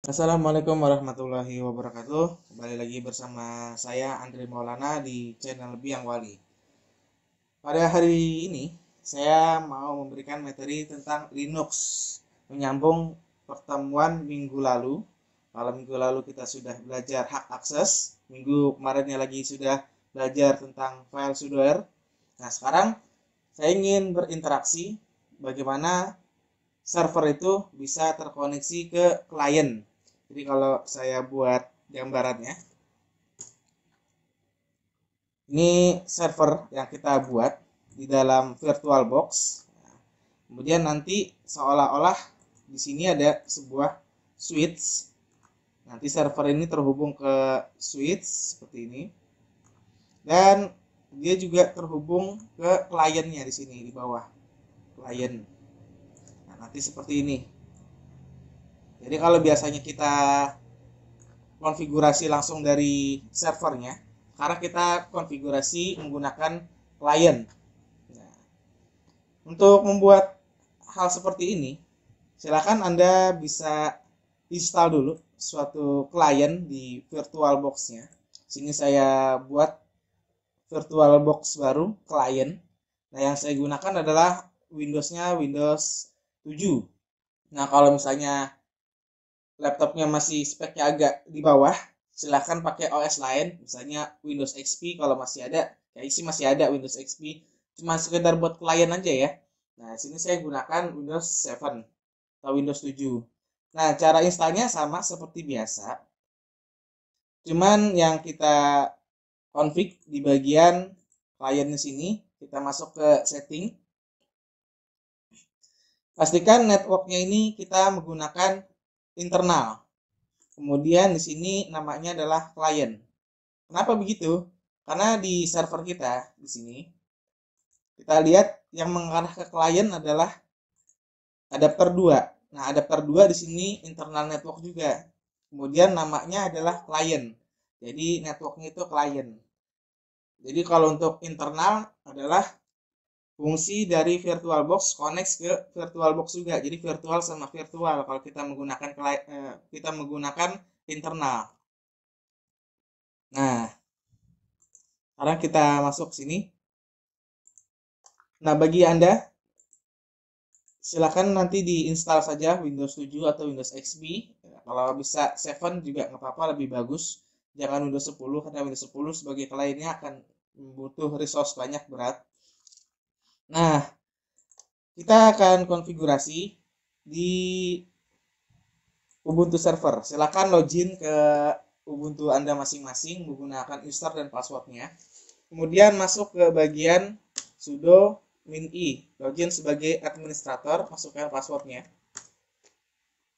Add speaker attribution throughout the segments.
Speaker 1: Assalamualaikum warahmatullahi wabarakatuh. Kembali lagi bersama saya Andre Maulana di channel Biang Wali. Pada hari ini saya mau memberikan materi tentang Linux, menyambung pertemuan minggu lalu. Kalau minggu lalu kita sudah belajar hak akses, minggu kemarinnya lagi sudah belajar tentang file sudoware. Nah, sekarang saya ingin berinteraksi bagaimana server itu bisa terkoneksi ke klien. Jadi kalau saya buat gambarannya, ini server yang kita buat di dalam VirtualBox. Kemudian nanti seolah-olah di sini ada sebuah switch. Nanti server ini terhubung ke switch seperti ini. Dan dia juga terhubung ke kliennya di sini di bawah. Klien. Nah, nanti seperti ini. Jadi kalau biasanya kita konfigurasi langsung dari servernya, karena kita konfigurasi menggunakan klien. Nah, untuk membuat hal seperti ini, silakan Anda bisa install dulu suatu klien di VirtualBox-nya. Sini saya buat VirtualBox baru, klien. Nah, yang saya gunakan adalah Windows-nya Windows 7. Nah, kalau misalnya laptopnya masih speknya agak di bawah, silahkan pakai OS lain, misalnya Windows XP kalau masih ada. Kayak sih masih ada Windows XP, cuma sekedar buat klien aja ya. Nah, sini saya gunakan Windows 7 atau Windows 7. Nah, cara installnya sama seperti biasa. Cuman yang kita config di bagian klien di sini, kita masuk ke setting. Pastikan networknya ini kita menggunakan internal. Kemudian di sini namanya adalah klien. Kenapa begitu? Karena di server kita di sini kita lihat yang mengarah ke klien adalah adapter 2. Nah, adapter 2 di sini internal network juga. Kemudian namanya adalah klien. Jadi networknya itu klien. Jadi kalau untuk internal adalah fungsi dari VirtualBox connect ke VirtualBox juga. Jadi virtual sama virtual kalau kita menggunakan internal. Nah, sekarang kita masuk sini. Nah, bagi Anda silakan nanti diinstal saja Windows 7 atau Windows XP. Kalau bisa 7 juga nggak apa-apa, lebih bagus. Jangan Windows 10 karena Windows 10 sebagai kliennya akan butuh resource banyak, berat. Nah, kita akan konfigurasi di Ubuntu server. Silakan login ke Ubuntu Anda masing-masing menggunakan user dan passwordnya. Kemudian masuk ke bagian sudo min-i, login sebagai administrator, masukkan passwordnya.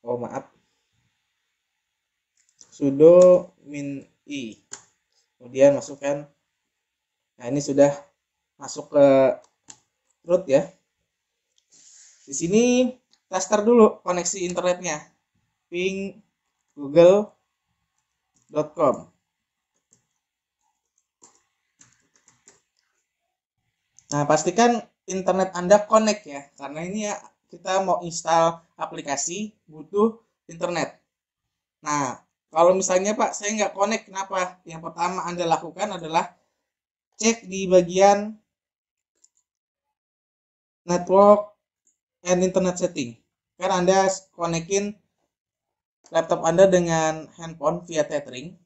Speaker 1: Oh maaf, sudo min-i. Kemudian masukkan. Nah, ini sudah masuk ke root ya. Di sini tester dulu koneksi internetnya. Ping google.com. Nah, pastikan internet Anda connect ya, karena ini ya kita mau install aplikasi butuh internet. Nah, kalau misalnya Pak saya nggak connect, kenapa? Yang pertama Anda lakukan adalah cek di bagian network and internet setting. Kan Anda konekin laptop Anda dengan handphone via tethering.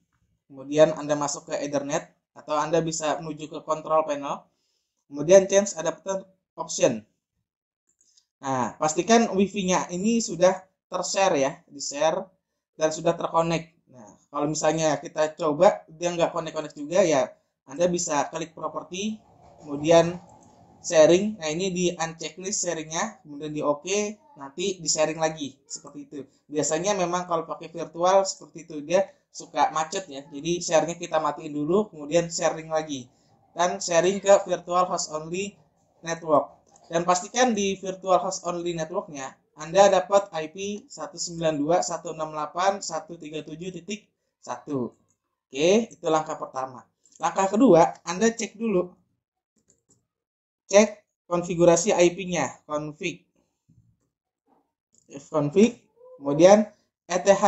Speaker 1: Kemudian Anda masuk ke Ethernet atau Anda bisa menuju ke control panel. Kemudian change adapter option. Nah, pastikan wifi-nya ini sudah tershare ya, di-share dan sudah terkonek. Nah, kalau misalnya kita coba dia nggak connect-connect juga ya, Anda bisa klik properti, kemudian sharing. Nah, ini di unchecklist sharingnya, kemudian di OK, nanti di sharing lagi seperti itu. Biasanya memang kalau pakai virtual seperti itu dia suka macet ya. Jadi sharingnya kita matiin dulu, kemudian sharing lagi dan sharing ke virtual host only network. Dan pastikan di virtual host only networknya Anda dapat IP 192.168.137.1. Oke, itu langkah pertama. Langkah kedua, Anda cek dulu. Cek konfigurasi IP-nya, config, kemudian ETH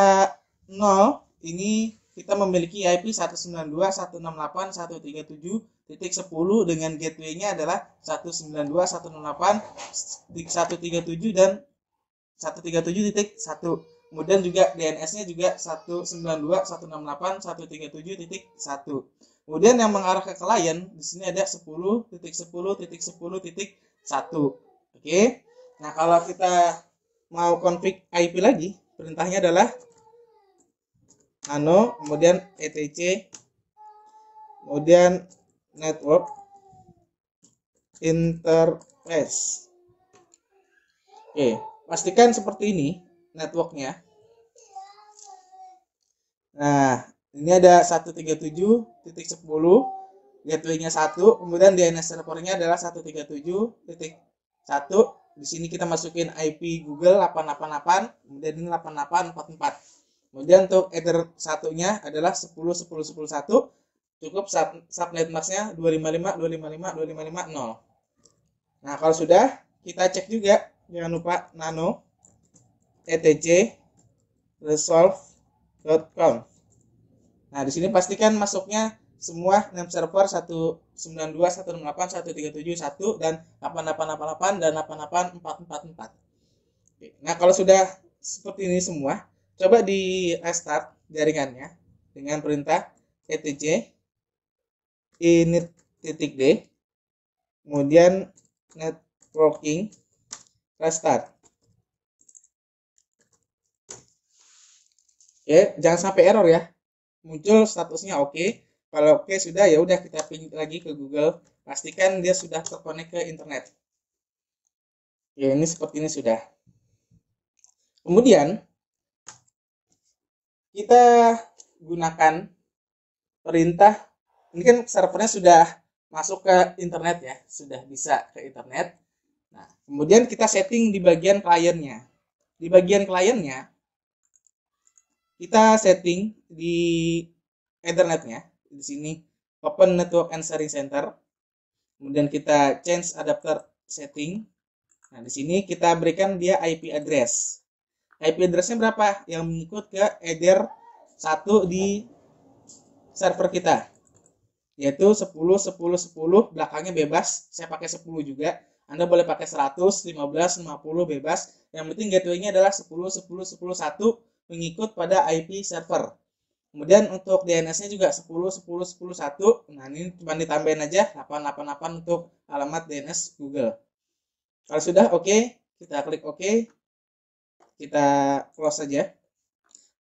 Speaker 1: 0 ini kita memiliki IP 192.168.137.10 dengan gateway-nya adalah 192.168.137 dan 137.1. Kemudian juga DNS-nya juga 192.168.137.1. Kemudian yang mengarah ke klien di sini ada 10.10.10.1. Oke. Nah, kalau kita mau config IP lagi, perintahnya adalah nano, kemudian etc, kemudian network interface. Oke, pastikan seperti ini networknya. Nah, ini ada 137.10, gateway-nya 1, kemudian DNS servernya adalah 137.1. Di sini kita masukin IP Google 888, kemudian ini 8844. Kemudian untuk header satunya adalah 10.10.10.1, cukup subnet masknya 255.255.255.0. Nah, kalau sudah, kita cek juga, jangan lupa nano etc resolve.com. Nah, di sini pastikan masuknya semua name server 192.168.137.1 dan 8888 dan 88444. Oke. Nah, kalau sudah seperti ini semua, coba di restart jaringannya dengan perintah etc init.d, kemudian networking restart. Oke, jangan sampai error ya. Muncul statusnya oke. Kalau oke sudah, ya udah kita ping lagi ke Google. Pastikan dia sudah terkonek ke internet. Ya, ini seperti ini sudah. Kemudian kita gunakan perintah. Ini kan servernya sudah masuk ke internet ya, sudah bisa ke internet. Nah, kemudian kita setting di bagian kliennya. Di bagian kliennya kita setting di Ethernetnya. Di sini Open Network and Sharing Center. Kemudian kita change adapter setting. Nah, di sini kita berikan dia IP address. IP addressnya berapa? Yang mengikut ke header 1 di server kita, yaitu 10.10.10, belakangnya bebas. Saya pakai 10 juga. Anda boleh pakai 100, 15, 50, bebas. Yang penting gateway-nya adalah 10.10.10.1 mengikut pada IP server. Kemudian untuk DNS-nya juga 10.10.10.1. Nah, ini cuma ditambahin aja 888 untuk alamat DNS Google. Kalau sudah oke, kita klik oke. Kita close saja.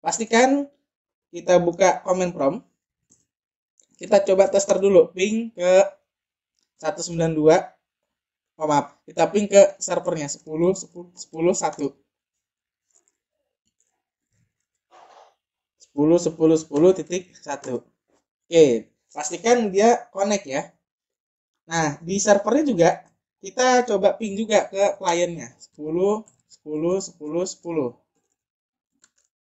Speaker 1: Pastikan kita buka command prompt. Kita coba tester dulu ping ke 192. Oh, maaf, kita ping ke servernya 10.10.10.1. 10.10.10.1. Oke, pastikan dia connect ya. Nah, di servernya juga kita coba ping juga ke kliennya 10.10.10.10.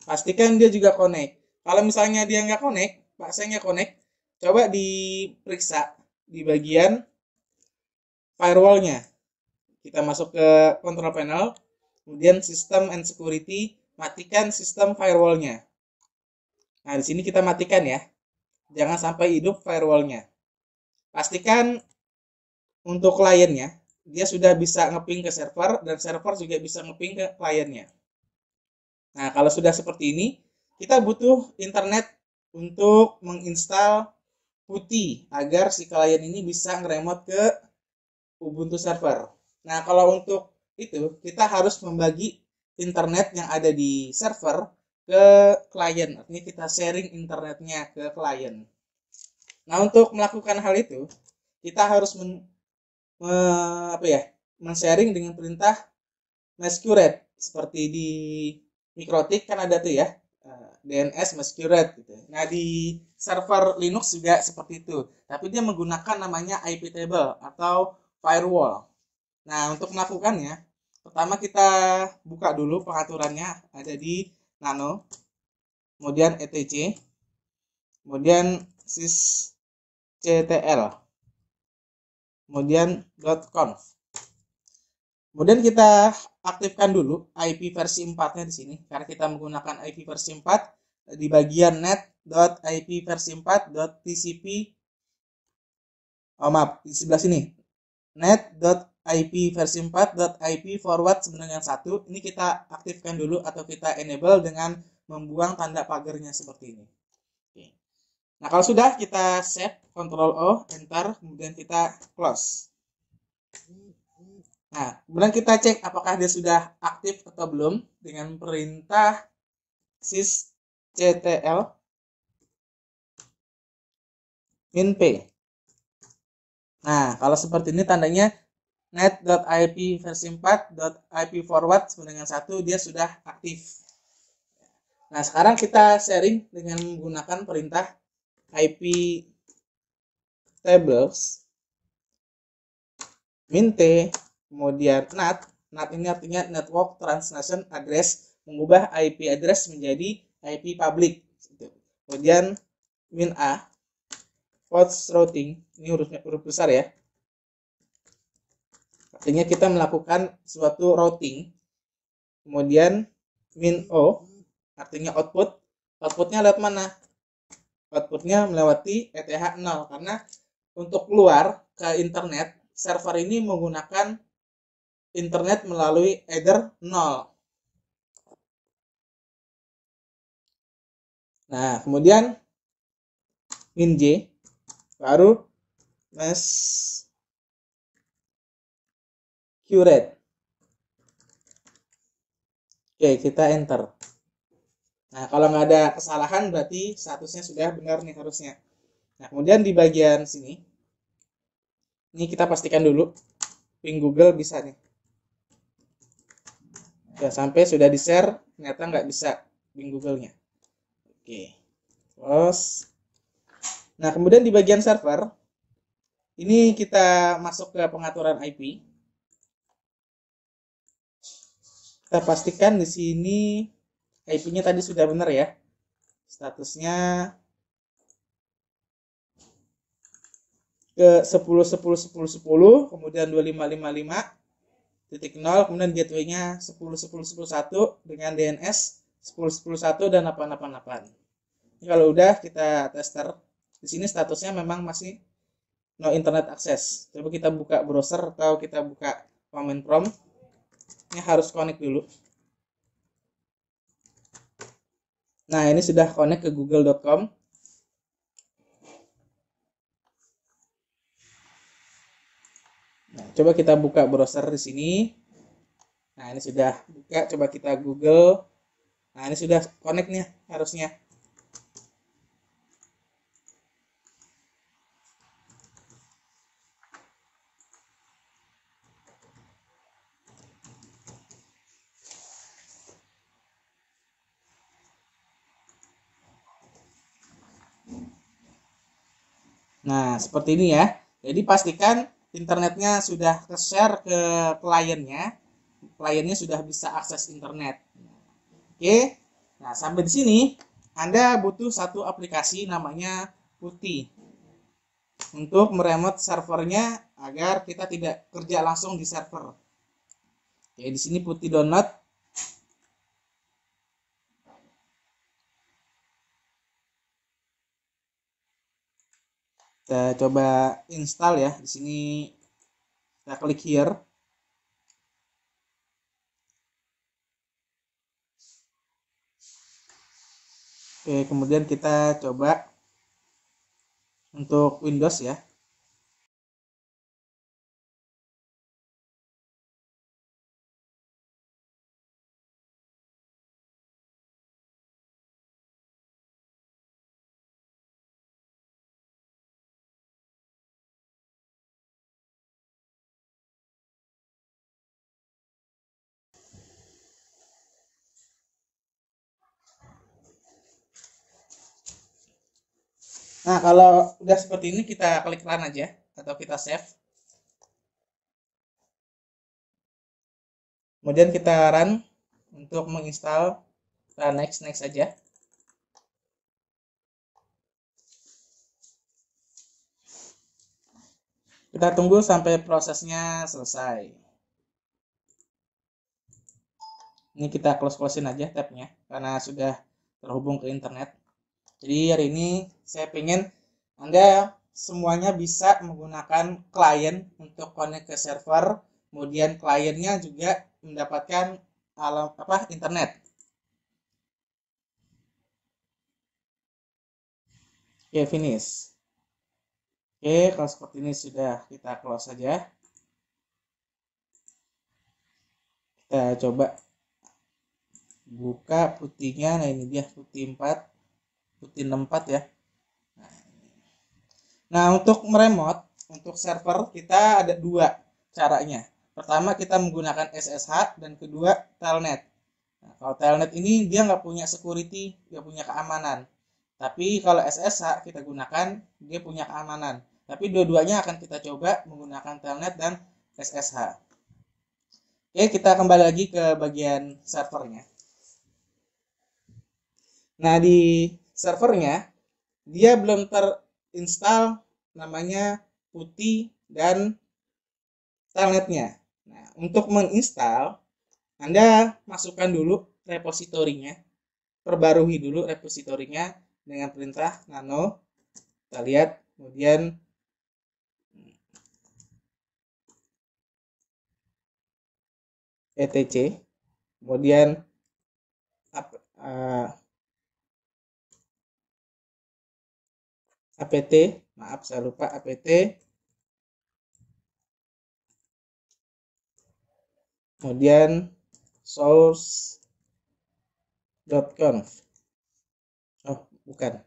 Speaker 1: Pastikan dia juga connect. Kalau misalnya dia nggak connect, Pak, saya nggak connect, coba diperiksa di bagian firewallnya. Kita masuk ke control panel, kemudian system and security, matikan sistem firewallnya. Nah, di sini kita matikan ya. Jangan sampai hidup firewallnya. Pastikan untuk kliennya, dia sudah bisa ngeping ke server, dan server juga bisa ngeping ke kliennya. Nah, kalau sudah seperti ini, kita butuh internet untuk menginstal PuTTY agar si klien ini bisa ngeremote ke Ubuntu server. Nah, kalau untuk itu, kita harus membagi internet yang ada di server ke klien. Artinya kita sharing internetnya ke klien. Nah, untuk melakukan hal itu, kita harus men-sharing dengan perintah masquerade. Seperti di Mikrotik kan ada tuh ya, DNS masquerade gitu. Nah, di server Linux juga seperti itu. Tapi dia menggunakan namanya IP table atau firewall. Nah, untuk melakukannya, pertama kita buka dulu pengaturannya, ada di nano, kemudian etc, kemudian sysctl, kemudian .conf. Kemudian kita aktifkan dulu IP versi 4-nya di sini. Karena kita menggunakan IP versi 4, di bagian net.ip versi 4.tcp. Maaf, di sebelah sini. net.ip versi 4.ip forward 901. Ini kita aktifkan dulu atau kita enable dengan membuang tanda pagarnya seperti ini. Oke. Nah, kalau sudah kita save, Ctrl O, enter, kemudian kita close. Nah, kemudian kita cek apakah dia sudah aktif atau belum dengan perintah sysctl -p. Nah, kalau seperti ini tandanya net.ip versi 4.ip forward 901 dia sudah aktif. Nah, sekarang kita sharing dengan menggunakan perintah ip tables -t kemudian NAT. NAT ini artinya network transnation address, mengubah IP address menjadi IP public. Kemudian -a port routing, ini huruf besar ya. Artinya kita melakukan suatu routing. Kemudian -o artinya output. Outputnya lewat mana? Outputnya melewati ETH 0, karena untuk keluar ke internet, server ini menggunakan internet melalui Ether 0. Nah, kemudian -j baru mesh curate. Oke, kita enter. Nah, kalau nggak ada kesalahan berarti statusnya sudah benar nih harusnya. Nah, kemudian di bagian sini, ini kita pastikan dulu ping Google bisa nih. Ya, sampai sudah di-share, ternyata nggak bisa ping Google-nya. Oke, close. Nah, kemudian di bagian server, ini kita masuk ke pengaturan IP. Kita pastikan di sini IP-nya tadi sudah benar ya. Statusnya ke 10.10.10.10, kemudian 2555.0, kemudian gateway-nya 10.10.10.1 dengan DNS 10.10.1 dan 888. Ini kalau udah kita tester. Di sini statusnya memang masih no internet access. Coba kita buka browser atau kita buka command prompt. Ini harus connect dulu. Nah, ini sudah connect ke google.com. Nah, coba kita buka browser di sini. Nah, ini sudah buka. Coba kita Google. Nah, ini sudah connect nih harusnya. Nah, seperti ini ya. Jadi pastikan internetnya sudah ke-share ke kliennya. Kliennya sudah bisa akses internet. Oke. Nah, sampai di sini Anda butuh satu aplikasi namanya PuTTY untuk meremote servernya agar kita tidak kerja langsung di server. Oke, di sini PuTTY download. Kita coba install ya. Di sini kita klik here. Oke, kemudian kita coba untuk Windows ya. Nah, kalau udah seperti ini kita klik run aja atau kita save. Kemudian kita run untuk menginstal, run next aja. Kita tunggu sampai prosesnya selesai. Ini kita close-closein aja tabnya karena sudah terhubung ke internet. Jadi hari ini saya pengen Anda semuanya bisa menggunakan klien untuk connect ke server, kemudian kliennya juga mendapatkan internet. Oke, finish. Oke, kalau seperti ini sudah kita close saja. Kita coba buka putihnya. Nah, ini dia putih 4, putih 64 ya. Nah, untuk meremote untuk server kita ada dua caranya. Pertama, kita menggunakan SSH, dan kedua telnet. Nah, kalau telnet ini dia nggak punya security, nggak punya keamanan. Tapi kalau SSH kita gunakan, dia punya keamanan. Tapi dua-duanya akan kita coba menggunakan telnet dan SSH. Oke, kita kembali lagi ke bagian servernya. Nah, di servernya dia belum terinstall namanya putih dan telnetnya. Nah, untuk menginstal, Anda masukkan dulu repositorinya, perbarui dulu repositorinya dengan perintah nano. Kita lihat, kemudian etc, kemudian apt, maaf saya lupa, apt, kemudian source.conf. Oh, bukan.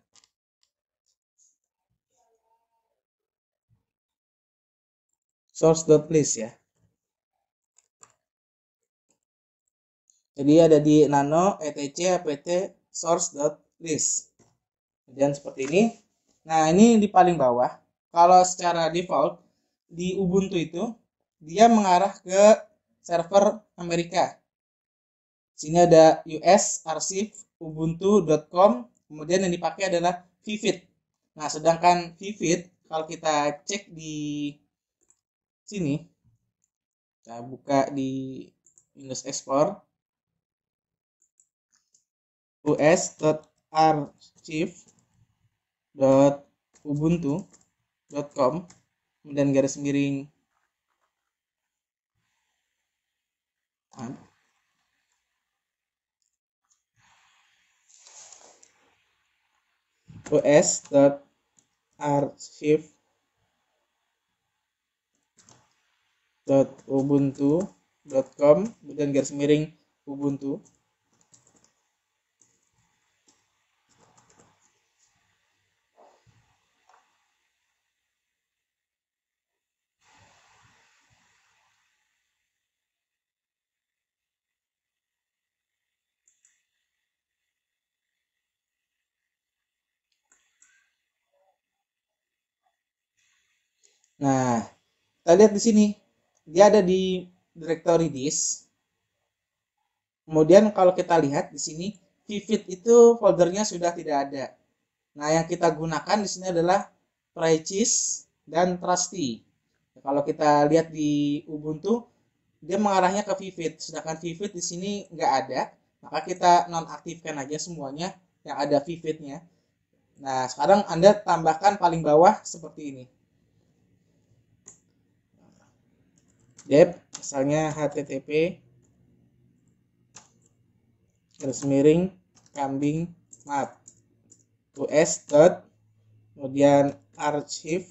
Speaker 1: Source.list ya. Jadi ada di nano, etc, apt, source.list. Kemudian seperti ini. Nah, ini di paling bawah. Kalau secara default di Ubuntu itu dia mengarah ke server Amerika. Sini ada US archive ubuntu.com, kemudian yang dipakai adalah Vivid. Nah, sedangkan Vivid kalau kita cek di sini, kita buka di Windows Explorer, us.archive.ubuntu.com, kemudian garis miring us.archive.ubuntu.com, kemudian garis miring Ubuntu. Nah, kita lihat di sini, dia ada di directory disk. Kemudian kalau kita lihat di sini, Vivid itu foldernya sudah tidak ada. Nah, yang kita gunakan di sini adalah Precis dan Trusty. Kalau kita lihat di Ubuntu, dia mengarahnya ke Vivid, sedangkan Vivid di sini nggak ada. Maka kita nonaktifkan aja semuanya yang ada Vividnya. Nah, sekarang Anda tambahkan paling bawah seperti ini. Dep, misalnya http garis miring kambing maaf us dot kemudian archive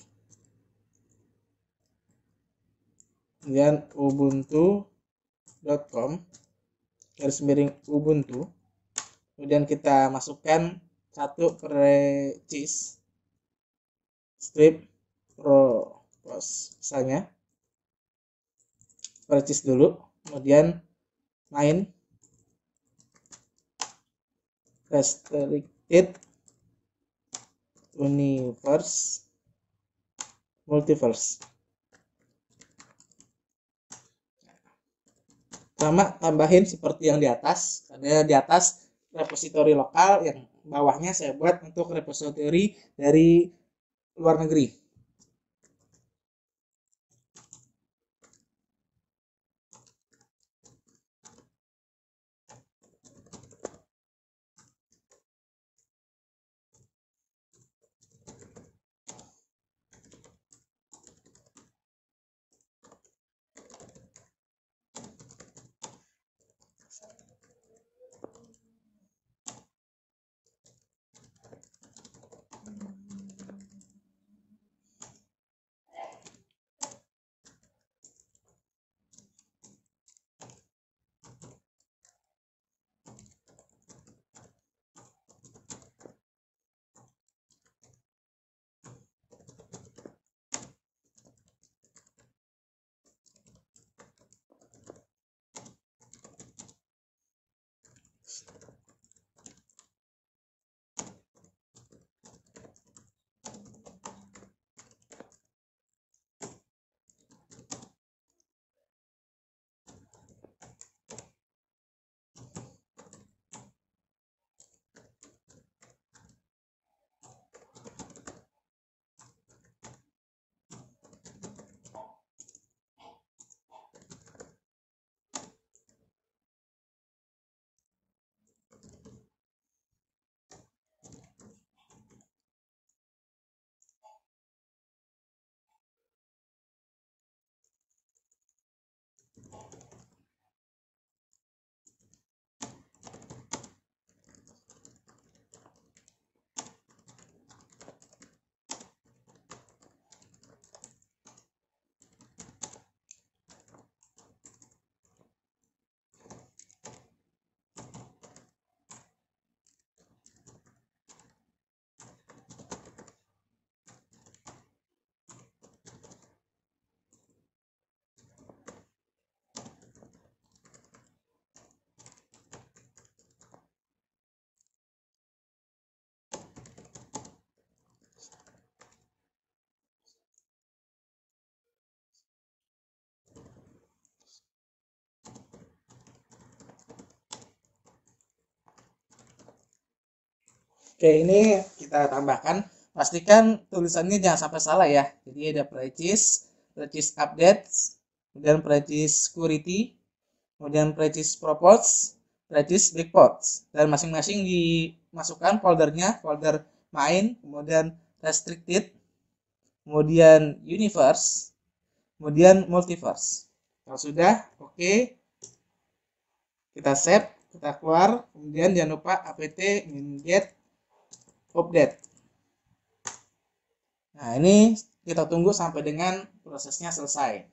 Speaker 1: kemudian ubuntu.com garis miring ubuntu, kemudian kita masukkan satu precis strip propose, misalnya precis dulu, kemudian main restricted universe multiverse, sama tambahin seperti yang di atas. Ada di atas repositori lokal, yang bawahnya saya buat untuk repositori dari luar negeri. Oke, ini kita tambahkan. Pastikan tulisannya jangan sampai salah ya. Jadi ada precis update, kemudian precis security, kemudian precis propose, precis breakpoints. Dan masing-masing dimasukkan foldernya, folder main, kemudian restricted, kemudian universe, kemudian multiverse. Kalau sudah, oke, kita save, kita keluar, kemudian jangan lupa apt min-get update. Nah, ini kita tunggu sampai dengan prosesnya selesai.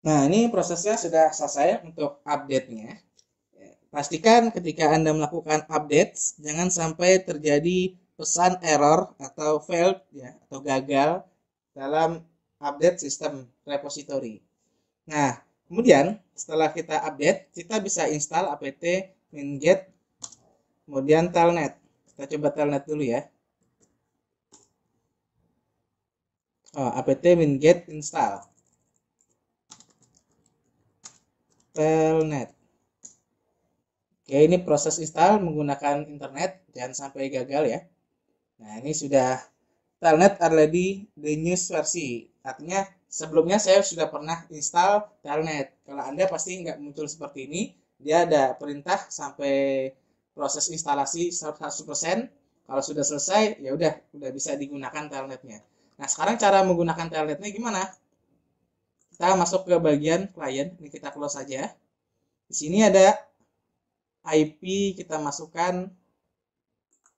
Speaker 1: Nah, ini prosesnya sudah selesai untuk update-nya. Pastikan ketika Anda melakukan update, jangan sampai terjadi pesan error atau failed ya, atau gagal dalam update sistem repository. Nah, kemudian setelah kita update, kita bisa install apt min-get, kemudian telnet. Kita coba telnet dulu ya. Apt min-get install telnet. Oke, ini proses install menggunakan internet, jangan sampai gagal ya. Nah, ini sudah telnet already the news versi. Artinya sebelumnya saya sudah pernah install telnet. Kalau Anda pasti nggak muncul seperti ini. Dia ada perintah sampai proses instalasi 100%. Kalau sudah selesai, ya udah bisa digunakan telnetnya. Nah, sekarang cara menggunakan telnetnya gimana? Kita masuk ke bagian klien. Ini kita close saja. Di sini ada IP, kita masukkan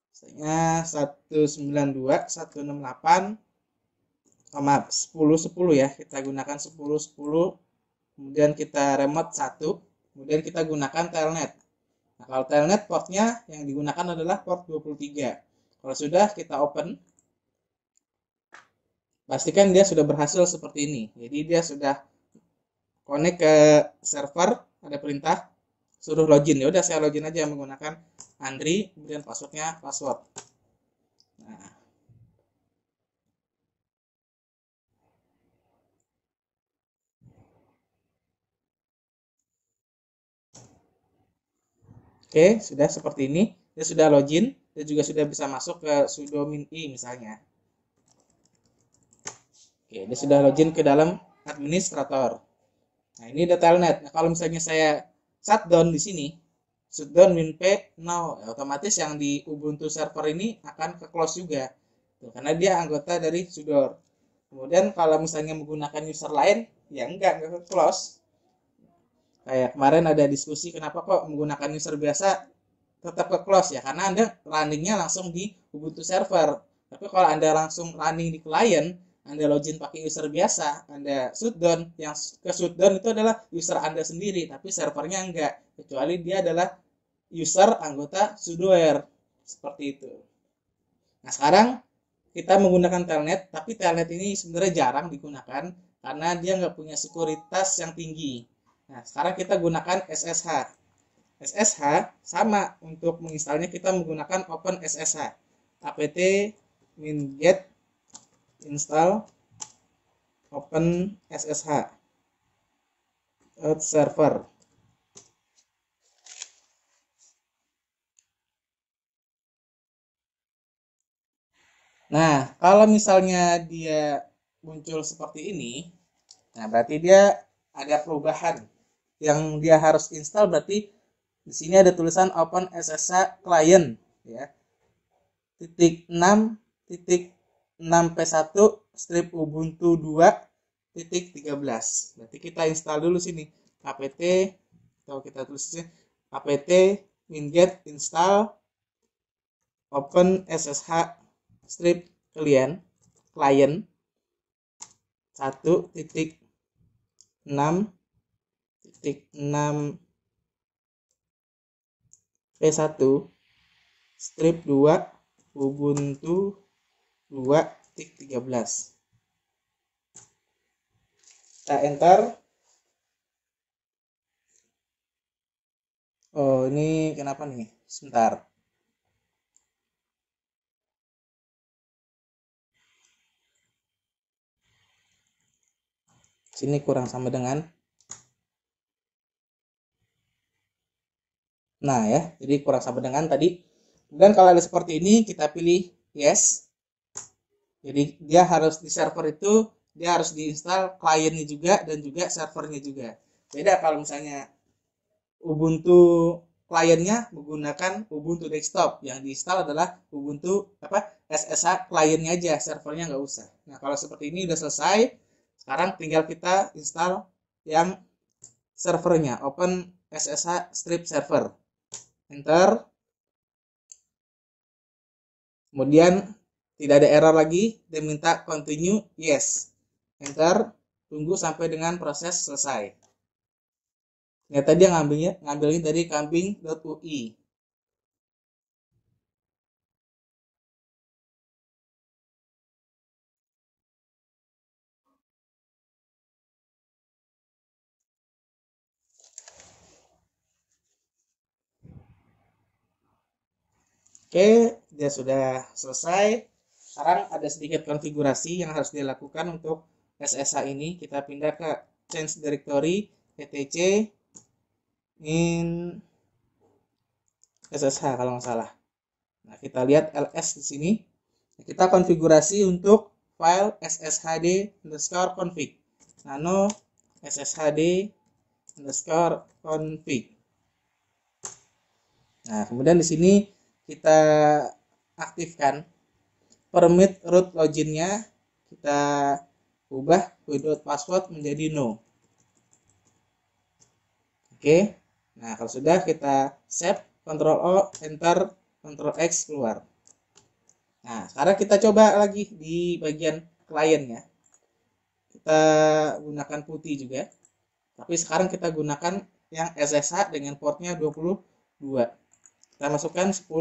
Speaker 1: misalnya 192.168,10.10 ya. Kita gunakan 10.10. Kemudian kita remote 1. Kemudian kita gunakan telnet. Nah, kalau telnet portnya yang digunakan adalah port 23. Kalau sudah, kita open. Pastikan dia sudah berhasil seperti ini. Jadi dia sudah connect ke server, ada perintah suruh login. Ya udah, saya login aja menggunakan Andri, kemudian passwordnya password. Nah, oke, sudah seperti ini. Dia sudah login, dia juga sudah bisa masuk ke sudo min-i misalnya. Oke, dia sudah login ke dalam administrator. Nah, ini ada telnet. Nah, kalau misalnya saya shutdown di sini, shutdown min-p no, otomatis yang di Ubuntu server ini akan ke close juga. Tuh, karena dia anggota dari sudo. Kemudian kalau misalnya menggunakan user lain, ya enggak ke close. Kayak kemarin ada diskusi kenapa kok menggunakan user biasa tetap ke close ya, karena Anda runningnya langsung di Ubuntu server. Tapi kalau Anda langsung running di klien, Anda login pakai user biasa, Anda shutdown, yang ke shutdown itu adalah user Anda sendiri, tapi servernya enggak, kecuali dia adalah user anggota sudoware, seperti itu. Nah, sekarang kita menggunakan telnet, tapi telnet ini sebenarnya jarang digunakan karena dia nggak punya sekuritas yang tinggi. Nah, sekarang kita gunakan SSH. SSH sama, untuk menginstalnya kita menggunakan OpenSSH. apt min-get install OpenSSH server. Nah, kalau misalnya dia muncul seperti ini, nah berarti dia ada perubahan yang dia harus install. Berarti di sini ada tulisan OpenSSH client ya. Titik 6.6p1 strip Ubuntu 2.13. Berarti kita install dulu sini apt, atau kita tulis apt min-get install OpenSSH strip client client 1.6.6 P1 strip 2 Ubuntu 2.13. Kita enter. Oh, ini kenapa nih? Sebentar. Sini kurang sama dengan. Nah ya, jadi kurang sama dengan tadi. Dan kalau ada seperti ini, kita pilih yes. Jadi dia harus di server itu, dia harus diinstal kliennya juga dan juga servernya juga. Beda kalau misalnya Ubuntu kliennya menggunakan Ubuntu desktop, yang diinstal adalah Ubuntu SSH kliennya aja, servernya nggak usah. Nah kalau seperti ini udah selesai, sekarang tinggal kita install yang servernya, open SSH strip server, enter. Kemudian tidak ada error lagi, dia minta continue, yes, enter. Tunggu sampai dengan proses selesai. Ternyata dia ngambilnya dari kambing.ui. Oke, dia sudah selesai. Sekarang ada sedikit konfigurasi yang harus dilakukan untuk SSH ini. Kita pindah ke change directory etc in SSH kalau nggak salah. Nah, kita lihat ls di sini. Kita konfigurasi untuk file sshd_config nano sshd_config. Nah, kemudian di sini kita aktifkan permit root loginnya, kita ubah without password menjadi no. Oke, nah kalau sudah kita save, Ctrl O, enter, Ctrl X keluar. Nah sekarang kita coba lagi di bagian kliennya, kita gunakan putih juga, tapi sekarang kita gunakan yang SSH dengan portnya 22. Kita masukkan 10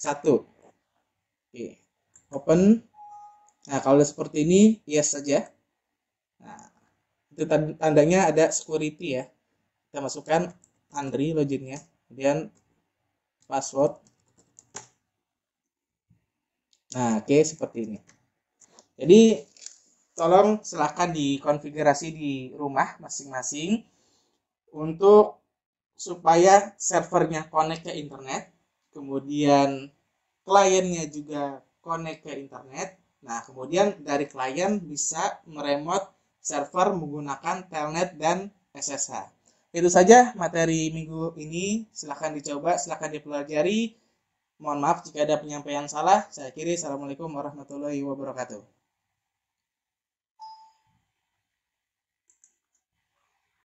Speaker 1: 1. Oke, open. Nah kalau seperti ini yes saja. Nah itu tandanya ada security ya. Kita masukkan Andri loginnya, kemudian password. Nah oke, seperti ini. Jadi tolong silahkan dikonfigurasi di rumah masing-masing untuk supaya servernya connect ke internet, kemudian kliennya juga connect ke internet. Nah, kemudian dari klien bisa meremote server menggunakan telnet dan SSH. Itu saja materi minggu ini. Silahkan dicoba, silahkan dipelajari. Mohon maaf jika ada penyampaian salah. Saya akhiri. Assalamualaikum warahmatullahi wabarakatuh.